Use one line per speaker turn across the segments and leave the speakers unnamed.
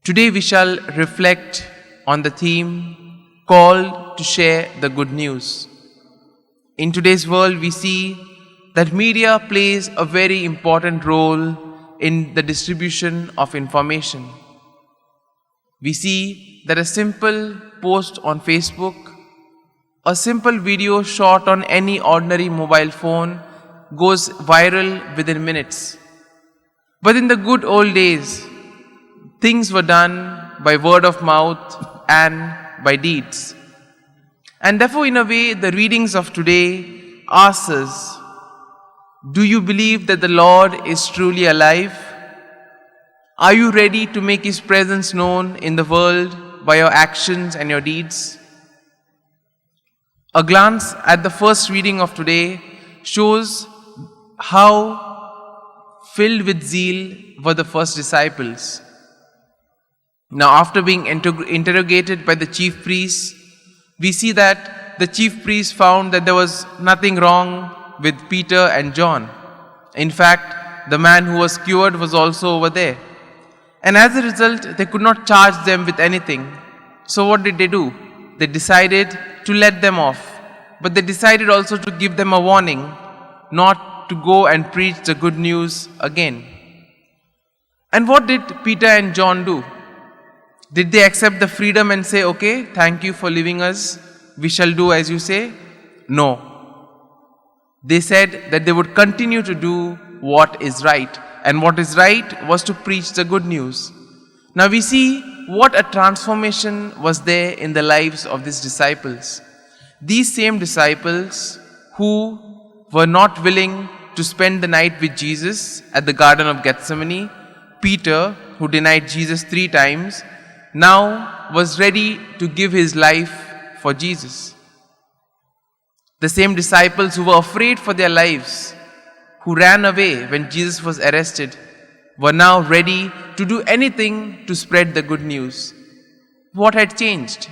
Today we shall reflect on the theme called to share the good news. In today's world we see that media plays a very important role in the distribution of information. We see that a simple post on Facebook, a simple video shot on any ordinary mobile phone goes viral within minutes. But in the good old days, things were done by word of mouth and by deeds. And therefore, in a way, the readings of today ask us, do you believe that the Lord is truly alive? Are you ready to make His presence known in the world by your actions and your deeds? A glance at the first reading of today shows how filled with zeal were the first disciples. Now, after being interrogated by the chief priests, we see that the chief priests found that there was nothing wrong with Peter and John. In fact, the man who was cured was also over there. And as a result, they could not charge them with anything. So what did they do? They decided to let them off. But they decided also to give them a warning not to go and preach the good news again. And what did Peter and John do? Did they accept the freedom and say, okay, thank you for leaving us, we shall do as you say? No. They said that they would continue to do what is right. And what is right was to preach the good news. Now we see what a transformation was there in the lives of these disciples. These same disciples who were not willing to spend the night with Jesus at the Garden of Gethsemane, Peter, who denied Jesus 3 times, now was ready to give his life for Jesus. The same disciples who were afraid for their lives, who ran away when Jesus was arrested, were now ready to do anything to spread the good news. What had changed?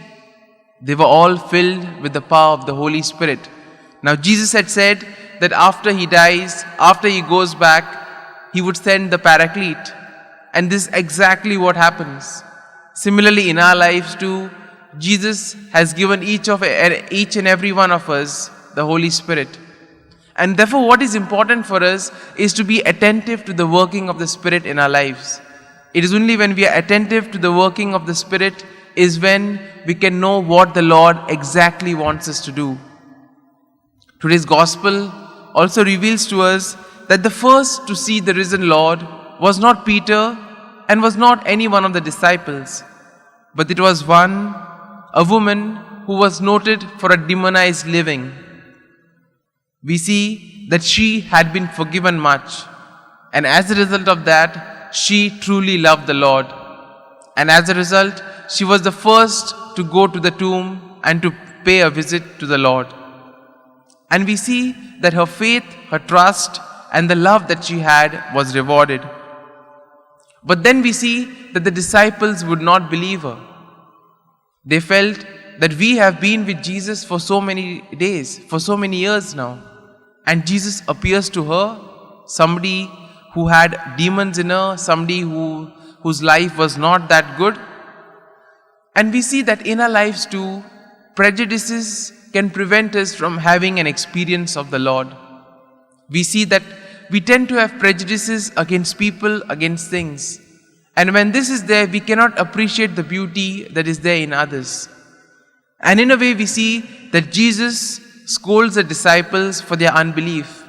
They were all filled with the power of the Holy Spirit. Now Jesus had said that after He dies, after He goes back, He would send the Paraclete. And this is exactly what happens. Similarly, in our lives too, Jesus has given each and every one of us the Holy Spirit. And therefore, what is important for us is to be attentive to the working of the Spirit in our lives. It is only when we are attentive to the working of the Spirit is when we can know what the Lord exactly wants us to do. Today's Gospel also reveals to us that the first to see the risen Lord was not Peter and was not any one of the disciples, but it was a woman who was noted for a demonized living. We see that she had been forgiven much, and as a result of that, she truly loved the Lord. And as a result, she was the first to go to the tomb and to pay a visit to the Lord. And we see that her faith, her trust, and the love that she had was rewarded. But then we see that the disciples would not believe her. They felt that we have been with Jesus for so many days, for so many years now. And Jesus appears to her, somebody who had demons in her, somebody whose life was not that good. And we see that in our lives too, prejudices can prevent us from having an experience of the Lord. We see that we tend to have prejudices against people, against things. And when this is there, we cannot appreciate the beauty that is there in others. And in a way, we see that Jesus scolds the disciples for their unbelief.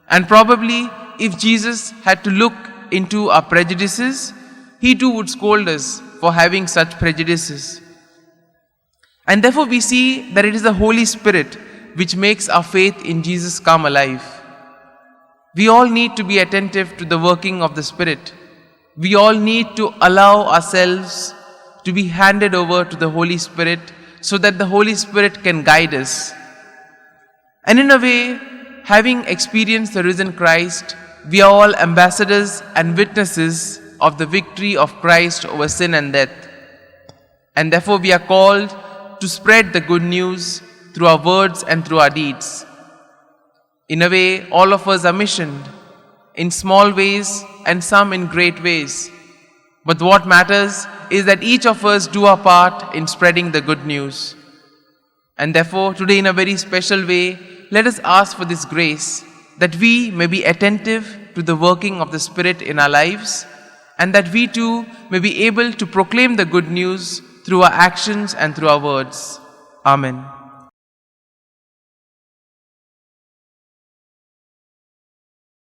And probably, if Jesus had to look into our prejudices, He too would scold us for having such prejudices. And therefore, we see that it is the Holy Spirit which makes our faith in Jesus come alive. We all need to be attentive to the working of the Spirit. We all need to allow ourselves to be handed over to the Holy Spirit so that the Holy Spirit can guide us. And in a way, having experienced the risen Christ, we are all ambassadors and witnesses of the victory of Christ over sin and death. And therefore, we are called to spread the good news through our words and through our deeds. In a way, all of us are missioned in small ways and some in great ways. But what matters is that each of us do our part in spreading the good news. And therefore, today in a very special way, let us ask for this grace that we may be attentive to the working of the Spirit in our lives, and that we too may be able to proclaim the good news through our actions and through our words. Amen.